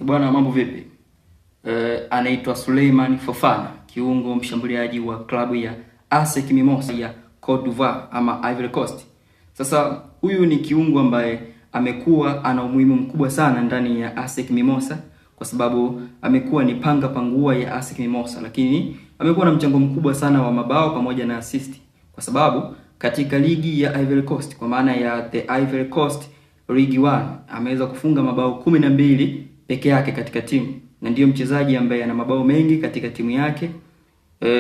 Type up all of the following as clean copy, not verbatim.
Bwana, mambo vipi? Anaitwa Souleymane Fofana, kiungo mshambuliaji wa klabu ya ASEC Mimosas ya Cote d'Ivoire ama Ivory Coast. Sasa huyu ni kiungo ambaye amekuwa ana umuhimu mkubwa sana ndani ya ASEC Mimosas kwa sababu amekuwa ni panga pangua ya ASEC Mimosas, lakini amekuwa na mchango mkubwa sana wa mabao pamoja na assist, kwa sababu katika ligi ya Ivory Coast, kwa maana ya the Ivory Coast League 1, ameweza kufunga mabao 12 peke yake katika timu, na ndiyo mchezaji ambaye ana mabao mengi katika timu yake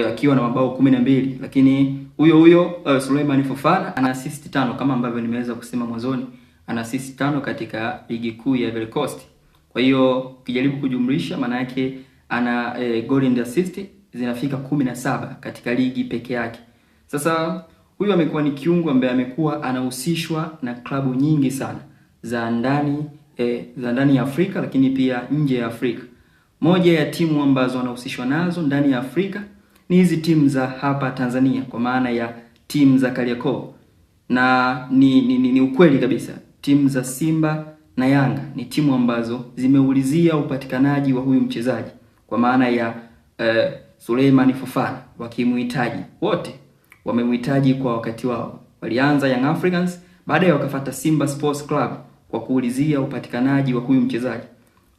akiwa na mabao 12. Lakini huyo Souleymane Fofana ana assist 5 kama ambavyo nimeweza kusema mwanzoni, ana assist 5 katika ligi kuu ya Ivory Coast. Kwa hiyo ukijaribu kujumlisha, maana yake ana goal and assist zinafika 17 katika ligi peke yake. Sasa huyu amekuwa ni kiungo ambaye amekuwa anahusishwa na klabu nyingi sana za ndani ya Afrika, lakini pia nje ya Afrika. Moja ya timu ambazo anahusishwa nazo ndani ya Afrika ni hizi timu za hapa Tanzania, kwa maana ya timu za Kariakoo. Na ni ukweli kabisa, timu za Simba na Yanga ni timu ambazo zimeulizia upatikanaji wa huyu mchezaji, kwa maana ya Souleymane Fofana, wakimuhitaji. Wote wamemuhitaji kwa wakati wao. Walianza Young Africans, baadaye wakafuata Simba Sports Club kwa kuulizia upatikanaji wa huyu mchezaji,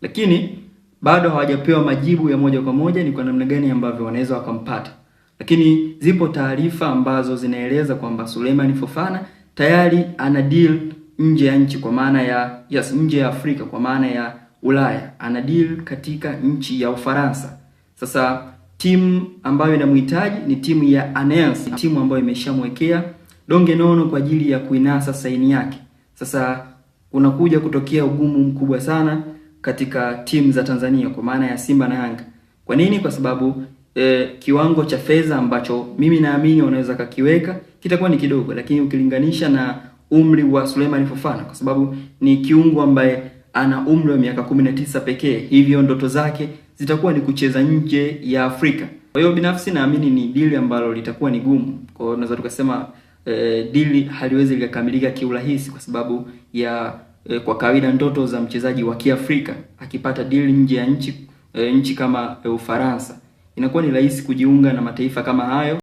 lakini bado hawajapewa majibu ya moja kwa moja ni kwa namna gani ambavyo wanaweza wakampata. Lakini zipo taarifa ambazo zinaeleza kwamba Souleymane Fofana tayari ana deal nje ya nchi, kwa maana ya nje ya Afrika, kwa maana ya Ulaya. Ana deal katika nchi ya Ufaransa. Sasa timu ambayo inamhitaji ni timu ya Aneas, timu ambayo imeshamwekea donge nono kwa ajili ya kuinasa saini yake. Sasa unakuja kutokea ugumu mkubwa sana katika timu za Tanzania, kwa maana ya Simba na Yanga. Kwa nini? Kwa sababu kiwango cha fedha ambacho mimi naamini wanaweza kakiweka kitakuwa ni kidogo, lakini ukilinganisha na umri wa Souleymane Fofana, kwa sababu ni kiungo ambaye ana umri wa miaka 19 pekee, hivyo ndoto zake zitakuwa ni kucheza nje ya Afrika. Kwa hiyo binafsi naamini ni deal ambalo litakuwa ni gumu. Kwa hiyo tunaweza tukasema deal haliwezi likakamilika kiurahisi, kwa sababu ya kwa kawaida ndoto za mchezaji wa Kiafrika akipata deal nje ya nchi kama Ufaransa, inakuwa ni rahisi kujiunga na mataifa kama hayo.